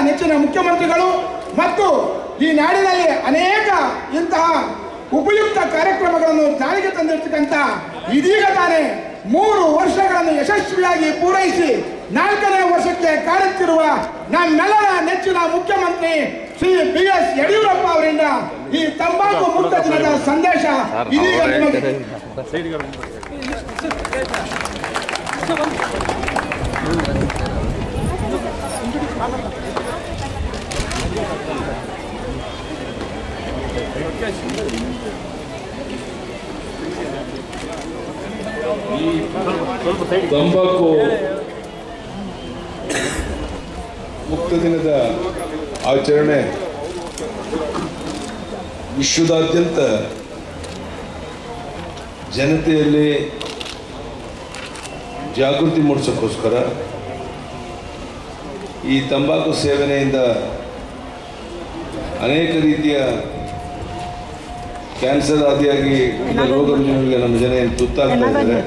ನೆಚ್ಚಿನ ಮುಖ್ಯಮಂತ್ರಿಗಳು ಮತ್ತು ಈ ನಾಡಿನಲ್ಲಿ ಅನೇಕ ಇಂತಹ ಉಪಯುಕ್ತ ಕಾರ್ಯಕ್ರಮಗಳನ್ನು ಜಾರಿಗೆ ತಂದಿರತಕ್ಕಂಥ ಇದೀಗ ತಾನೇ 3 ವರ್ಷಗಳನ್ನು ಯಶಸ್ವಿಯಾಗಿ ಪೂರೈಸಿ 4ನೇ ವರ್ಷಕ್ಕೆ ಕಾಡುತ್ತಿರುವ ನಮ್ಮೆಲ್ಲರ ನೆಚ್ಚಿನ ಮುಖ್ಯಮಂತ್ರಿ ಶ್ರೀ BS ಯಡಿಯೂರಪ್ಪ ಅವರಿಂದ ಈ ತಂಬಾಕು ಮುಕ್ತ ದಿನದ ಸಂದೇಶ ಇದೀಗ ನಿಮಗೆ ತಂಬಾಕು ಮುಕ್ತ ದಿನದ ಆಚರಣೆ ವಿಶ್ವದಾದ್ಯಂತ ಜನತೆಯಲ್ಲಿ ಜಾಗೃತಿ ಮೂಡಿಸೋಕ್ಕೋಸ್ಕರ ಈ ತಂಬಾಕು ಸೇವನೆಯಿಂದ ಅನೇಕ ರೀತಿಯ ಕ್ಯಾನ್ಸರ್ ಆದಿಯಾಗಿ ರೋಗ ರುಜಿನಗಳಿಗೆ ನಮ್ಮ ಜನ ತುತ್ತಾಗ್ತಾ ಇದ್ದಾರೆ.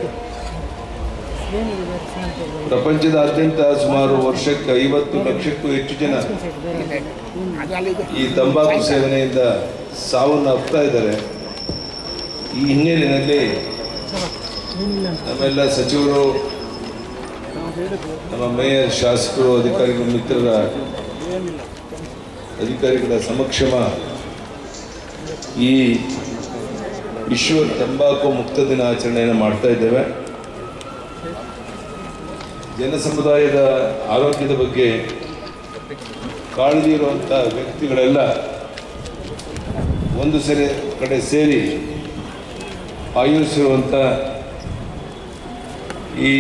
ಪ್ರಪಂಚದಾದ್ಯಂತ ಸುಮಾರು ವರ್ಷಕ್ಕೆ 50 ಲಕ್ಷಕ್ಕೂ ಹೆಚ್ಚು ಜನ ಈ ತಂಬಾಕು ಸೇವನೆಯಿಂದ ಸಾವನ್ನಪ್ತಾ ಇದ್ದಾರೆ. ಈ ಹಿನ್ನೆಲೆಯಲ್ಲಿ ನಮ್ಮೆಲ್ಲ ಸಚಿವರು, ನಮ್ಮ ಮೇಯರ್, ಶಾಸಕರು, ಅಧಿಕಾರಿಗಳು, ಮಿತ್ರರ ಅಧಿಕಾರಿಗಳ ಸಮಕ್ಷಮ ಈ ವಿಶ್ವ ತಂಬಾಕು ಮುಕ್ತ ದಿನ ಆಚರಣೆಯನ್ನು ಮಾಡ್ತಾ ಇದ್ದೇವೆ. ಜನ ಸಮುದಾಯದ ಆರೋಗ್ಯದ ಬಗ್ಗೆ ಕಾಳಜಿ ಇರುವಂಥ ವ್ಯಕ್ತಿಗಳೆಲ್ಲ ಒಂದು ಕಡೆ ಸೇರಿ ಆಯೋಜಿಸಿರುವಂಥ ಈ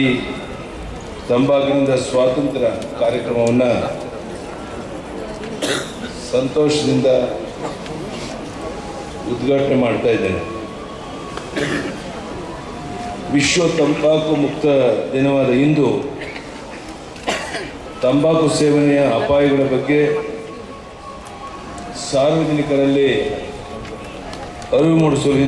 ತಂಬಾಕಿನಿಂದ ಸ್ವಾತಂತ್ರ್ಯ ಕಾರ್ಯಕ್ರಮವನ್ನು ಸಂತೋಷದಿಂದ ಉದ್ಘಾಟನೆ ಮಾಡ್ತಾ ಇದ್ದೇನೆ. ವಿಶ್ವ ತಂಬಾಕು ಮುಕ್ತ ದಿನವಾದ ಇಂದು ತಂಬಾಕು ಸೇವನೆಯ ಅಪಾಯಗಳ ಬಗ್ಗೆ ಸಾರ್ವಜನಿಕರಲ್ಲಿ ಅರಿವು ಮೂಡಿಸುವ